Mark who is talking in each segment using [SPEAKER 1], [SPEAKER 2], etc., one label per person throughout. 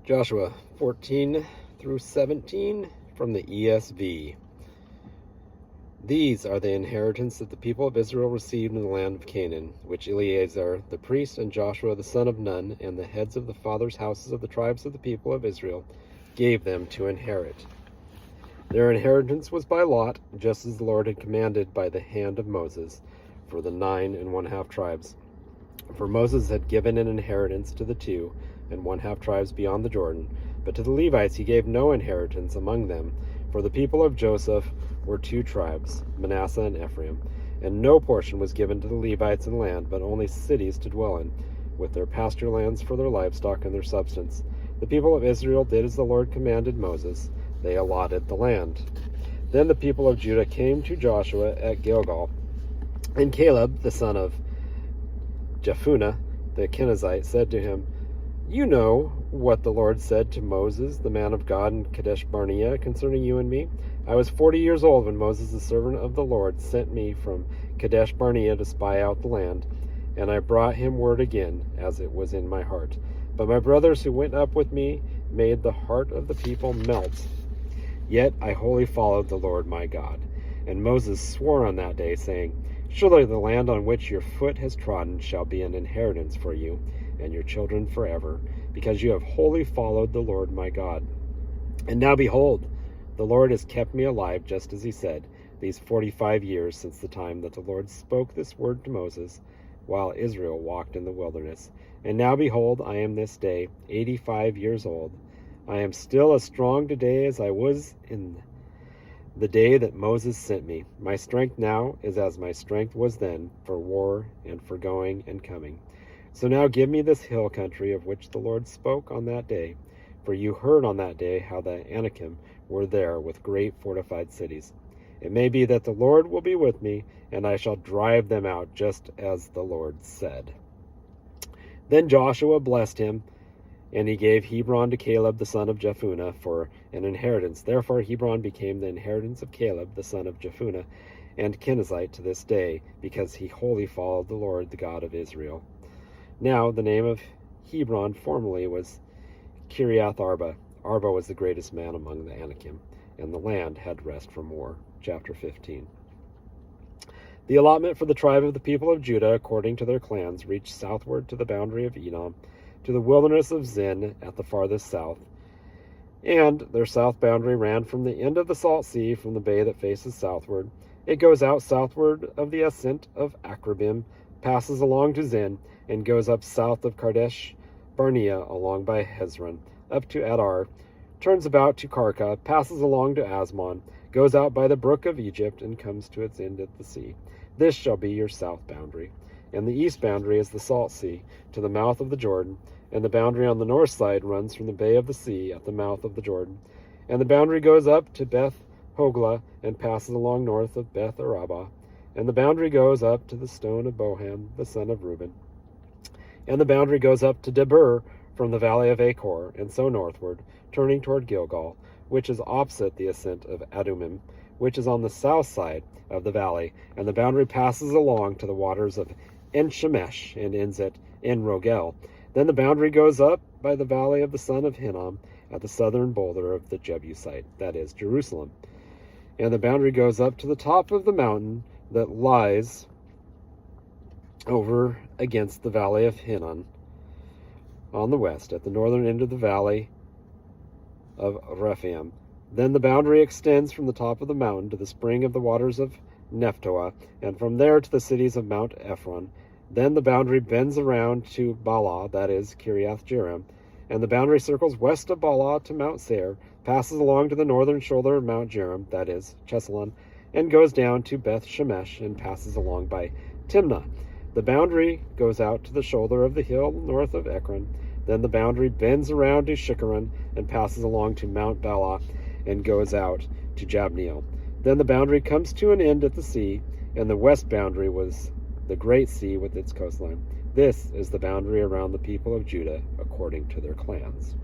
[SPEAKER 1] Joshua 14 through 17 from the ESV. These are the inheritance that the people of Israel received in the land of Canaan, which Eleazar the priest and Joshua the son of Nun and the heads of the fathers' houses of the tribes of the people of Israel gave them to inherit. Their inheritance was by lot, just as the Lord had commanded by the hand of Moses, for the 9½ tribes. For Moses had given an inheritance to the 2½ tribes beyond the Jordan, but to the Levites he gave no inheritance among them, for the people of Joseph were 2 tribes, Manasseh and Ephraim, and no portion was given to the Levites in land, but only cities to dwell in, with their pasture lands for their livestock and their substance. The people of Israel did as the Lord commanded Moses. They allotted the land. Then the people of Judah came to Joshua at Gilgal, and Caleb, the son of Jephunneh the Kenizzite, said to him, "You know what the Lord said to Moses, the man of God, in Kadesh Barnea, concerning you and me. I was 40 years old when Moses, the servant of the Lord, sent me from Kadesh Barnea to spy out the land, and I brought him word again, as it was in my heart. But my brothers who went up with me made the heart of the people melt. Yet I wholly followed the Lord my God." And Moses swore on that day, saying, "Surely the land on which your foot has trodden shall be an inheritance for you and your children forever, because you have wholly followed the Lord my God. And now behold, the Lord has kept me alive, just as he said, these 45 years since the time that the Lord spoke this word to Moses, while Israel walked in the wilderness. And now behold, I am this day 85 years old. I am still as strong today as I was in the day that Moses sent me. My strength now is as my strength was then, for war and for going and coming. So now give me this hill country of which the Lord spoke on that day, for you heard on that day how the Anakim were there with great fortified cities. It may be that the Lord will be with me, and I shall drive them out, just as the Lord said." Then Joshua blessed him, and he gave Hebron to Caleb the son of Jephunneh for an inheritance. Therefore Hebron became the inheritance of Caleb the son of Jephunneh and Kenizzite to this day, because he wholly followed the Lord, the God of Israel. Now the name of Hebron formerly was Kiriath Arba. Arba was the greatest man among the Anakim, and the land had rest from war. Chapter 15. The allotment for the tribe of the people of Judah, according to their clans, reached southward to the boundary of Edom, to the wilderness of Zin at the farthest south. And their south boundary ran from the end of the Salt Sea, from the bay that faces southward. It goes out southward of the ascent of Akrabim, passes along to Zin, and goes up south of Kadesh Barnea along by Hezron, up to Adar, turns about to Karka, passes along to Asmon, goes out by the brook of Egypt, and comes to its end at the sea. This shall be your south boundary. And the east boundary is the Salt Sea, to the mouth of the Jordan, and the boundary on the north side runs from the bay of the sea at the mouth of the Jordan. And the boundary goes up to Beth Hoglah, and passes along north of Beth Arabah. And the boundary goes up to the stone of Bohan, the son of Reuben. And the boundary goes up to Debir from the valley of Achor, and so northward, turning toward Gilgal, which is opposite the ascent of Adumim, which is on the south side of the valley. And the boundary passes along to the waters of En-Shemesh, and ends at En-Rogel. Then the boundary goes up by the valley of the son of Hinnom, at the southern border of the Jebusite, that is, Jerusalem. And the boundary goes up to the top of the mountain that lies over against the valley of Hinnom on the west, at the northern end of the valley of Rephaim. Then the boundary extends from the top of the mountain to the spring of the waters of Nephtoah, and from there to the cities of Mount Ephron. Then the boundary bends around to Baalah, that is, Kiriath Jearim, and the boundary circles west of Baalah to Mount Seir, passes along to the northern shoulder of Mount Jearim, that is, Chesalon, and goes down to Beth Shemesh, and passes along by Timnah. The boundary goes out to the shoulder of the hill north of Ekron. Then the boundary bends around to Shikkeron, and passes along to Mount Baalah, and goes out to Jabneel. Then the boundary comes to an end at the sea, and the west boundary was the great sea with its coastline. This is the boundary around the people of Judah, according to their clans.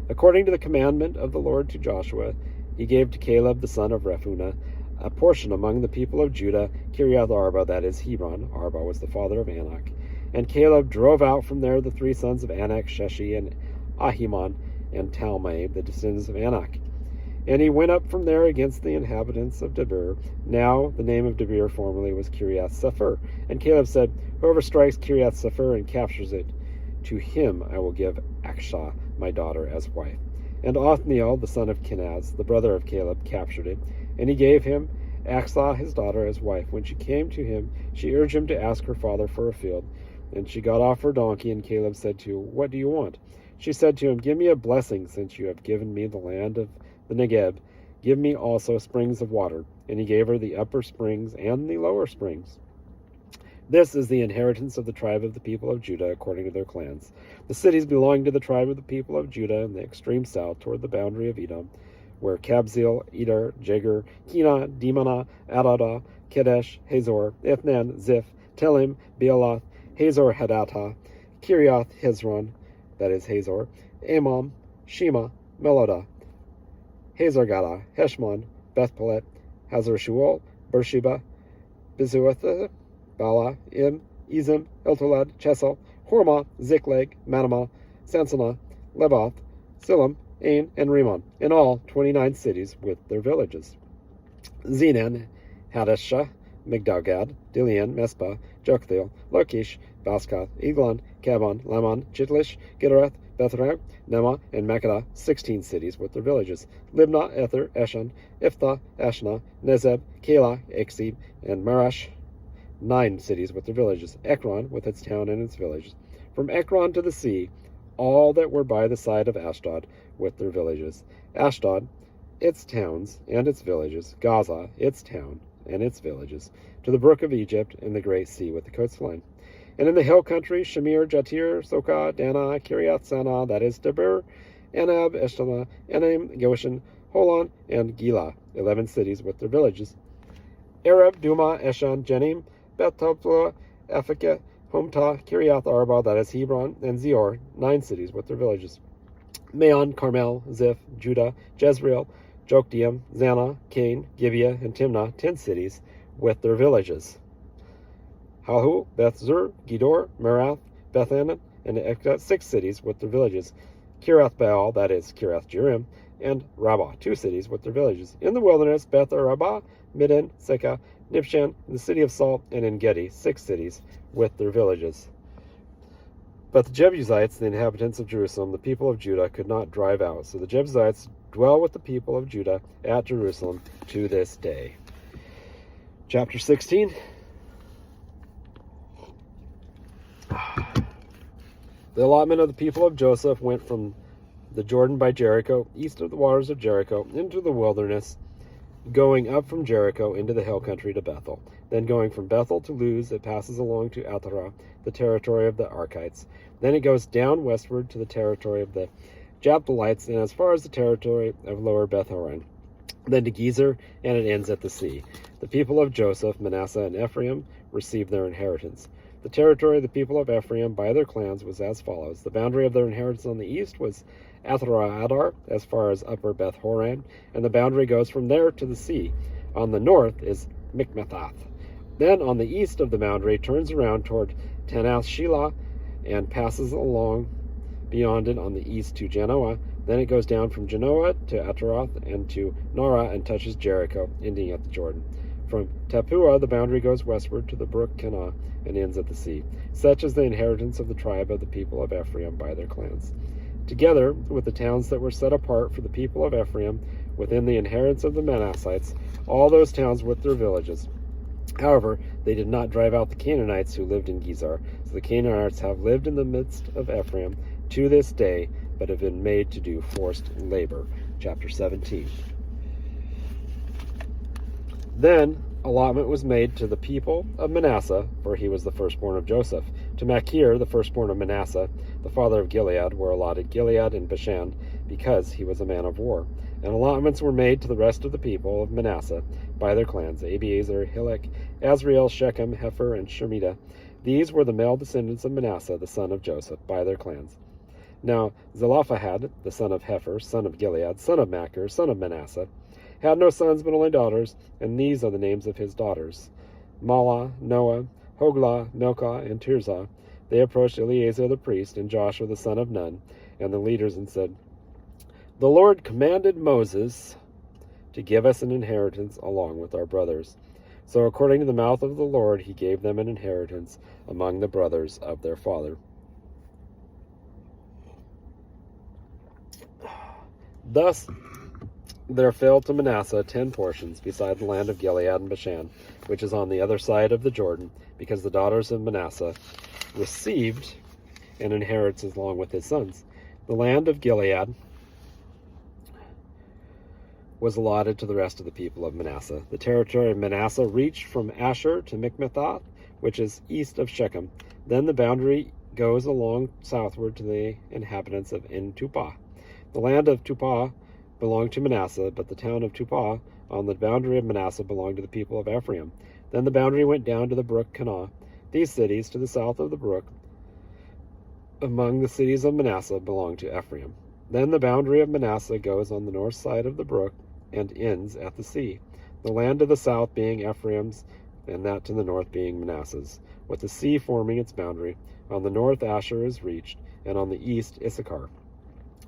[SPEAKER 1] According to the commandment of the Lord to Joshua, he gave to Caleb the son of Jephunneh a portion among the people of Judah, Kiriath Arba, that is, Hebron. Arba was the father of Anak. And Caleb drove out from there the 3 sons of Anak, Sheshi, and Ahiman, and Talmai, the descendants of Anak. And he went up from there against the inhabitants of Debir. Now the name of Debir formerly was Kiriath Sepher. And Caleb said, whoever strikes Kiriath Sepher and captures it, to him I will give Akshah, my daughter, as wife. And Othniel, the son of Kenaz, the brother of Caleb, captured it, and he gave him Akshah, his daughter, as wife. When she came to him, she urged him to ask her father for a field. And she got off her donkey, and Caleb said to her, what do you want? She said to him, give me a blessing, since you have given me the land of the Negeb. Give me also springs of water. And he gave her the upper springs and the lower springs. This is the inheritance of the tribe of the people of Judah according to their clans. The cities belonging to the tribe of the people of Judah in the extreme south toward the boundary of Edom, where Kabzeel, Eder, Jagur, Kina, Dimana, Adada, Kedesh, Hazor, Ethnan, Ziph, Telim, Bealoth, Hazor Hadattah, Kiriath Hezron, that is Hazor, Amam, Shema, Melodah, Hazar-Gada, Heshmon, Bethpelet, Hazar Shual, Beersheba, Bezuath, Bala, Im, Ezim, Eltolad, Chesel, Hormah, Ziklag, Manamah, Sansana, Leboth, Silam, Ain, and Rimmon, in all 29 cities with their villages. Zenan, Hadashah, Migdalgad, Dilian, Mespah, Joktheel, Lachish, Baskath, Eglon, Kabon, Laman, Chitlish, Gedereth, Bethrah, Nema, and Makkedah, 16 cities with their villages. Libnah, Ether, Eshan, Iphthah, Ashna, Nezeb, Keilah, Exib, and Marash, 9 cities with their villages. Ekron, with its town and its villages. From Ekron to the sea, all that were by the side of Ashdod, with their villages. Ashdod, its towns and its villages. Gaza, its town and its villages. To the brook of Egypt and the great sea with the coastline. And in the hill country, Shamir, Jatir, Sokah, Dana, Kiriath Sanah, that is Debir, Anab, Eshtemoa, Enaim, Goshen, Holon, and Gila, 11 cities with their villages. Arab, Duma, Eshan, Jenim, Beth Tapua, Ephekah, Humtah, Kiriath Arba, that is Hebron, and Zior, 9 cities with their villages. Maon, Carmel, Ziph, Judah, Jezreel, Jokdeam, Zana, Cain, Gibeah, and Timnah, 10 cities with their villages. Halhu, Beth Zur, Gedor, Merath, Bethanan, and Ekta, 6 cities with their villages. Kiriath Baal, that is Kiriath Jearim, and Rabbah, 2 cities with their villages. In the wilderness, Beth Arabah, Midden, Sekah, Nibshan, the city of Salt, and En-Gedi, 6 cities with their villages. But the Jebusites, the inhabitants of Jerusalem, the people of Judah, could not drive out. So the Jebusites dwell with the people of Judah at Jerusalem to this day. Chapter 16. The allotment of the people of Joseph went from the Jordan by Jericho, east of the waters of Jericho, into the wilderness, going up from Jericho into the hill country to Bethel. Then going from Bethel to Luz, it passes along to Atharah, the territory of the Archites. Then it goes down westward to the territory of the Jabtalites, and as far as the territory of Lower Beth-horon. Then to Gezer, and it ends at the sea. The people of Joseph, Manasseh, and Ephraim received their inheritance. The territory of the people of Ephraim by their clans was as follows. The boundary of their inheritance on the east was Atharah-adar, as far as Upper Beth-horon, and the boundary goes from there to the sea. On the north is Mikmethath. Then on the east of the boundary turns around toward Tanath-Shelah and passes along beyond it on the east to Janoah. Then it goes down from Janoah to Ataroth and to Nara and touches Jericho, ending at the Jordan. From Tappuah, the boundary goes westward to the brook Kanah and ends at the sea. Such is the inheritance of the tribe of the people of Ephraim by their clans. Together with the towns that were set apart for the people of Ephraim within the inheritance of the Manassites, all those towns with their villages. However, they did not drive out the Canaanites who lived in Gezer, so the Canaanites have lived in the midst of Ephraim to this day, but have been made to do forced labor. Chapter 17. Then allotment was made to the people of Manasseh, for he was the firstborn of Joseph. To Machir, the firstborn of Manasseh, the father of Gilead, were allotted Gilead and Bashan, because he was a man of war. And allotments were made to the rest of the people of Manasseh by their clans, Abiezer, Hilek, Azriel, Shechem, Hefer, and Shemida. These were the male descendants of Manasseh, the son of Joseph, by their clans. Now Zelophehad, the son of Hefer, son of Gilead, son of Machir, son of Manasseh, had no sons but only daughters, and these are the names of his daughters: Mahlah, Noah, Hoglah, Milcah, and Tirzah. They approached Eleazar the priest and Joshua the son of Nun, and the leaders and said, "The Lord commanded Moses to give us an inheritance along with our brothers. So according to the mouth of the Lord, he gave them an inheritance among the brothers of their father." Thus there fell to Manasseh 10 portions, beside the land of Gilead and Bashan, which is on the other side of the Jordan, because the daughters of Manasseh received an inheritance along with his sons. The land of Gilead was allotted to the rest of the people of Manasseh. The territory of Manasseh reached from Asher to Michmethath, which is east of Shechem. Then the boundary goes along southward to the inhabitants of En-Tupah. The land of Tupah belonged to Manasseh, but the town of Tupah on the boundary of Manasseh belonged to the people of Ephraim. Then the boundary went down to the brook Kanah. These cities to the south of the brook, among the cities of Manasseh, belonged to Ephraim. Then the boundary of Manasseh goes on the north side of the brook and ends at the sea, the land to the south being Ephraim's, and that to the north being Manasseh's, with the sea forming its boundary. On the north Asher is reached, and on the east Issachar.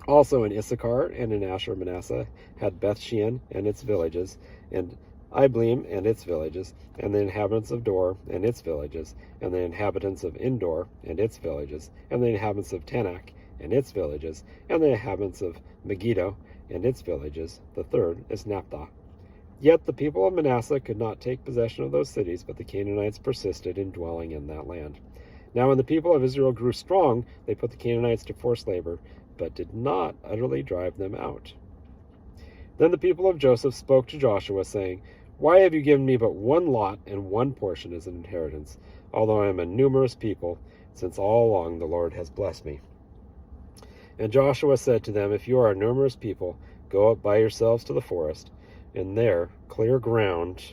[SPEAKER 1] Also in Issachar and in Asher Manasseh had Bethshean and its villages, and Ibleam and its villages, and the inhabitants of Dor and its villages, and the inhabitants of Endor and its villages, and the inhabitants of Tanakh and its villages, and the inhabitants of Megiddo and its villages. The third is Naphtah. Yet the people of Manasseh could not take possession of those cities, but the Canaanites persisted in dwelling in that land. Now when the people of Israel grew strong, they put the Canaanites to forced labor, but did not utterly drive them out. Then the people of Joseph spoke to Joshua, saying, "Why have you given me but one lot and one portion as an inheritance, although I am a numerous people, since all along the Lord has blessed me?" And Joshua said to them, "If you are a numerous people, go up by yourselves to the forest, and there clear ground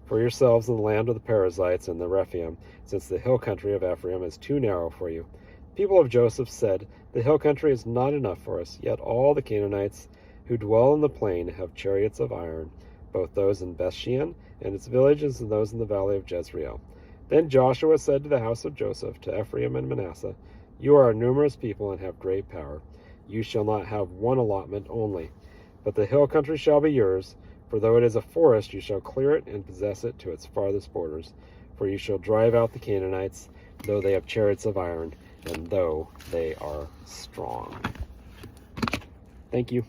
[SPEAKER 1] for yourselves in the land of the Perizzites and the Rephaim, since the hill country of Ephraim is too narrow for you." The people of Joseph said, "The hill country is not enough for us, yet all the Canaanites who dwell in the plain have chariots of iron, both those in Bethshean and its villages and those in the valley of Jezreel." Then Joshua said to the house of Joseph, to Ephraim and Manasseh, "You are a numerous people and have great power. You shall not have one allotment only, but the hill country shall be yours. For though it is a forest, you shall clear it and possess it to its farthest borders. For you shall drive out the Canaanites, though they have chariots of iron, and though they are strong." Thank you.